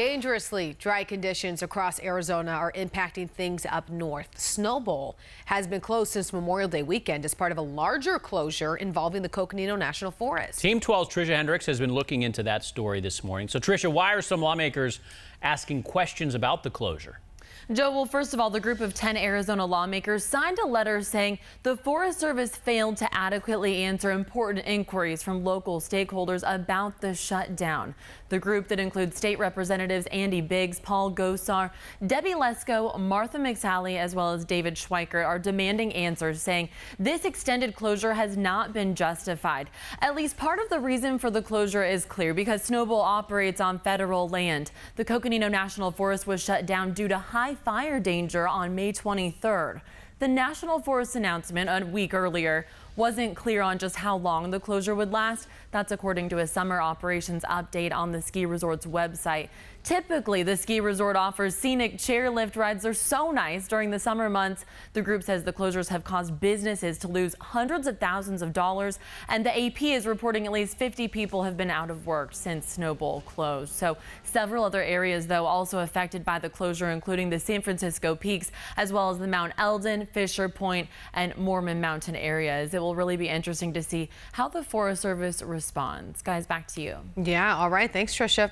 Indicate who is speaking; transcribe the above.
Speaker 1: Dangerously dry conditions across Arizona are impacting things up north. Snowbowl has been closed since Memorial Day weekend as part of a larger closure involving the Coconino National Forest.
Speaker 2: Team 12's Tricia Hendricks has been looking into that story this morning. So, Tricia, why are some lawmakers asking questions about the closure?
Speaker 3: Joe, well, first of all, the group of 10 Arizona lawmakers signed a letter saying the Forest Service failed to adequately answer important inquiries from local stakeholders about the shutdown. The group that includes state representatives Andy Biggs, Paul Gosar, Debbie Lesko, Martha McSally, as well as David Schweikert are demanding answers, saying this extended closure has not been justified. At least part of the reason for the closure is clear because Snowbowl operates on federal land. The Coconino National Forest was shut down due to high fire danger on May 23rd. The National Forest announcement a week earlier wasn't clear on just how long the closure would last. That's according to a summer operations update on the ski resort's website. Typically, the ski resort offers scenic chairlift rides. They're so nice during the summer months. The group says the closures have caused businesses to lose hundreds of thousands of dollars, and the AP is reporting at least 50 people have been out of work since Snowbowl closed. So several other areas, though, also affected by the closure, including the San Francisco Peaks, as well as the Mount Eldon, Fisher Point, and Mormon Mountain areas. It will really be interesting to see how the Forest Service responds. Guys, back to you.
Speaker 1: Yeah, all right. Thanks, Tricia.